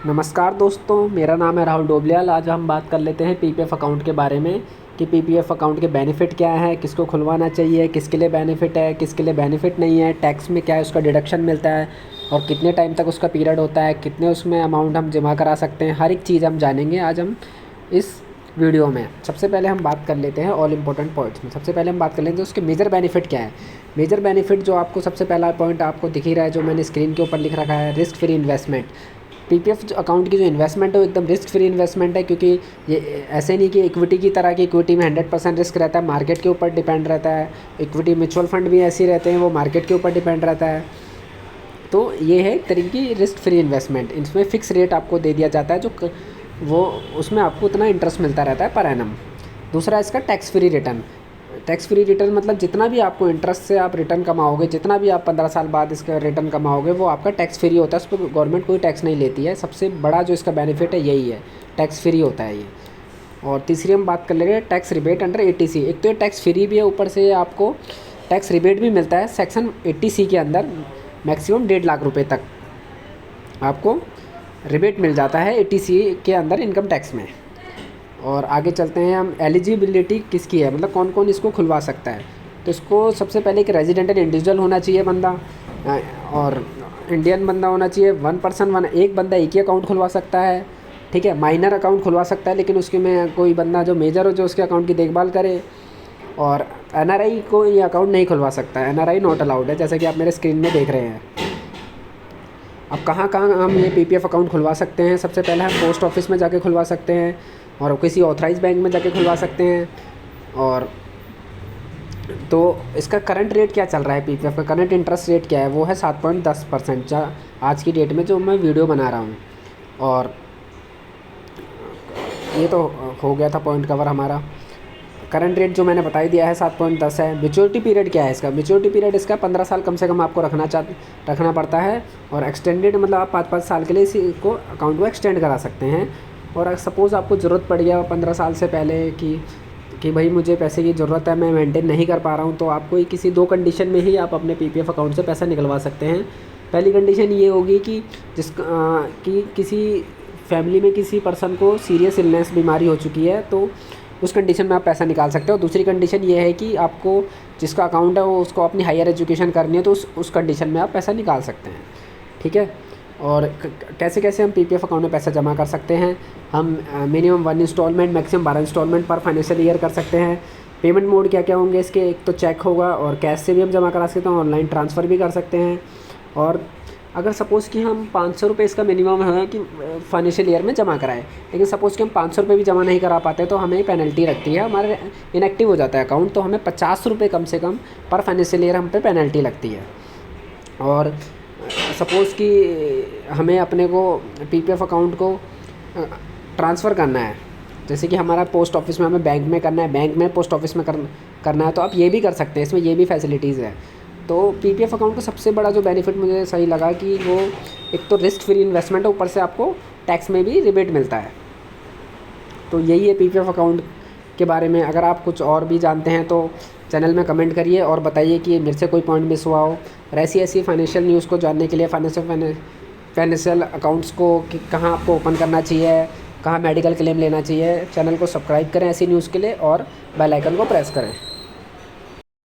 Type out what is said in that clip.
नमस्कार दोस्तों, मेरा नाम है राहुल डोबलियाल। आज हम बात कर लेते हैं पीपीएफ अकाउंट के बारे में कि पीपीएफ अकाउंट के बेनिफिट क्या है, किसको खुलवाना चाहिए, किसके लिए बेनिफिट है, किसके लिए बेनिफिट नहीं है, टैक्स में क्या है उसका डिडक्शन मिलता है और कितने टाइम तक उसका पीरियड होता है, कितने उसमें अमाउंट हम जमा करा सकते हैं। हर एक चीज़ हम जानेंगे आज हम इस वीडियो में। सबसे पहले हम बात कर लेते हैं ऑल इंपॉर्टेंट पॉइंट्स में। सबसे पहले हम बात कर लेते हैं उसके मेजर बेनिफिट क्या है। मेजर बेनिफिट जो आपको सबसे पहला पॉइंट आपको दिख ही रहा है, जो मैंने स्क्रीन के ऊपर लिख रखा है, risk free investment. PPF account की जो इन्वेस्टमेंट है वो एकदम रिस्क फ्री इन्वेस्टमेंट है, क्योंकि ये ऐसे नहीं कि इक्विटी की तरह की इक्विटी में 100% रिस्क रहता है, मार्केट के ऊपर डिपेंड रहता है। इक्विटी म्यूचुअल फंड भी ऐसे ही रहते हैं, वो मार्केट के ऊपर डिपेंड रहता है। तो ये है एक तरीके की रिस्क फ्री इन्वेस्टमेंट। इसमें फ़िक्स रेट आपको दे दिया जाता है, जो वो उसमें आपको उतना इंटरेस्ट मिलता रहता है पर एनम। दूसरा इसका tax free return. Tax free return मतलब जितना भी आपको इंटरेस्ट से आप रिटर्न कमाओगे, जितना भी आप 15 साल बाद इसका रिटर्न कमाओगे, वो आपका टैक्स फ्री होता है। उस पर गवर्नमेंट कोई टैक्स नहीं लेती है। सबसे बड़ा जो इसका बेनिफिट है यही है, टैक्स फ्री होता है ये। और तीसरी हम बात कर लेंगे टैक्स रिबेट अंडर 80C। एक तो ये टैक्स फ्री भी है, ऊपर से आपको टैक्स रिबेट भी मिलता है। सेक्शन 80C के अंदर मैक्सिमम 1.5 लाख रुपये तक आपको रिबेट मिल जाता है 80C के अंदर इनकम टैक्स में। और आगे चलते हैं हम, एलिजिबिलिटी किसकी है, मतलब कौन कौन इसको खुलवा सकता है। तो इसको सबसे पहले एक रेजिडेंटल इंडिविजुअल होना चाहिए बंदा, और इंडियन बंदा होना चाहिए। एक बंदा एक ही अकाउंट खुलवा सकता है, ठीक है। माइनर अकाउंट खुलवा सकता है, लेकिन उसके में कोई बंदा जो मेजर हो, जो उसके अकाउंट की देखभाल करे। और एनआरआई को ये अकाउंट नहीं खुलवा सकता है, एनआरआई नॉट अलाउड है, जैसा कि आप मेरे स्क्रीन में देख रहे हैं। अब कहाँ कहाँ हम ये पीपीएफ अकाउंट खुलवा सकते हैं। सबसे पहले हम पोस्ट ऑफिस में जाके खुलवा सकते हैं, और किसी ऑथराइज बैंक में जाके खुलवा सकते हैं। और तो इसका करंट रेट क्या चल रहा है, पीपीएफ का करंट इंटरेस्ट रेट क्या है, वो है 7.10% आज की डेट में जो मैं वीडियो बना रहा हूँ। और ये तो हो गया था पॉइंट कवर हमारा। करंट रेट जो मैंने बता ही दिया है 7.10 है। मैच्योरिटी पीरियड क्या है इसका, मैच्योरिटी पीरियड इसका 15 साल कम से कम आपको रखना पड़ता है। और एक्सटेंडेड मतलब आप 5-5 साल के लिए इसी को अकाउंट को एक्सटेंड करा सकते हैं। और अगर सपोज़ आपको ज़रूरत पड़ गया 15 साल से पहले कि भाई मुझे पैसे की ज़रूरत है, मैं मेंटेन नहीं कर पा रहा हूँ, तो आपको किसी 2 कंडीशन में ही आप अपने पीपीएफ अकाउंट से पैसा निकलवा सकते हैं। पहली कंडीशन ये होगी कि कि किसी फैमिली में किसी पर्सन को सीरियस इलनेस बीमारी हो चुकी है, तो उस कंडीशन में आप पैसा निकाल सकते हो। दूसरी कंडीशन ये है कि आपको जिसका अकाउंट है वो उसको अपनी हायर एजुकेशन करनी है, तो उस कंडीशन में आप पैसा निकाल सकते हैं, ठीक है। और कैसे कैसे हम पीपीएफ अकाउंट में पैसा जमा कर सकते हैं। हम मिनिमम 1 इंस्टॉलमेंट, मैक्सिमम 12 इंस्टॉलमेंट पर फाइनेंशियल ईयर कर सकते हैं। पेमेंट मोड क्या क्या होंगे इसके, एक तो चेक होगा, और कैश से भी हम जमा करा सकते हैं, ऑनलाइन ट्रांसफ़र भी कर सकते हैं। और अगर सपोज़ कि हम 500 रुपये इसका मिनिमम है कि फाइनेंशियल ईयर में जमा कराएं, लेकिन सपोज़ कि हम 500 रुपये भी जमा नहीं करा पाते, तो हमें पेनल्टी लगती है, हमारे इनएक्टिव हो जाता है अकाउंट, तो हमें 50 रुपये कम से कम पर फाइनेंशियल ईयर हम पे पेनल्टी लगती है। और सपोज़ कि हमें अपने को पीपीएफ अकाउंट को ट्रांसफ़र करना है, जैसे कि हमारा पोस्ट ऑफिस में हमें बैंक में करना है, बैंक में पोस्ट ऑफिस में करना है, तो आप ये भी कर सकते हैं, इसमें ये भी फैसिलिटीज़ है। तो पीपीएफ अकाउंट का सबसे बड़ा जो बेनिफिट मुझे सही लगा कि वो एक तो रिस्क फ्री इन्वेस्टमेंट है, ऊपर से आपको टैक्स में भी रिबेट मिलता है। तो यही है पीपीएफ अकाउंट के बारे में। अगर आप कुछ और भी जानते हैं तो चैनल में कमेंट करिए और बताइए कि मेरे से कोई पॉइंट मिस हुआ हो। और ऐसी फाइनेंशियल न्यूज़ को जानने के लिए फाइनेंशियल अकाउंट्स को कि कहाँ आपको ओपन करना चाहिए, कहाँ मेडिकल क्लेम लेना चाहिए, चैनल को सब्सक्राइब करें ऐसी न्यूज़ के लिए, और बेल आइकन को प्रेस करें।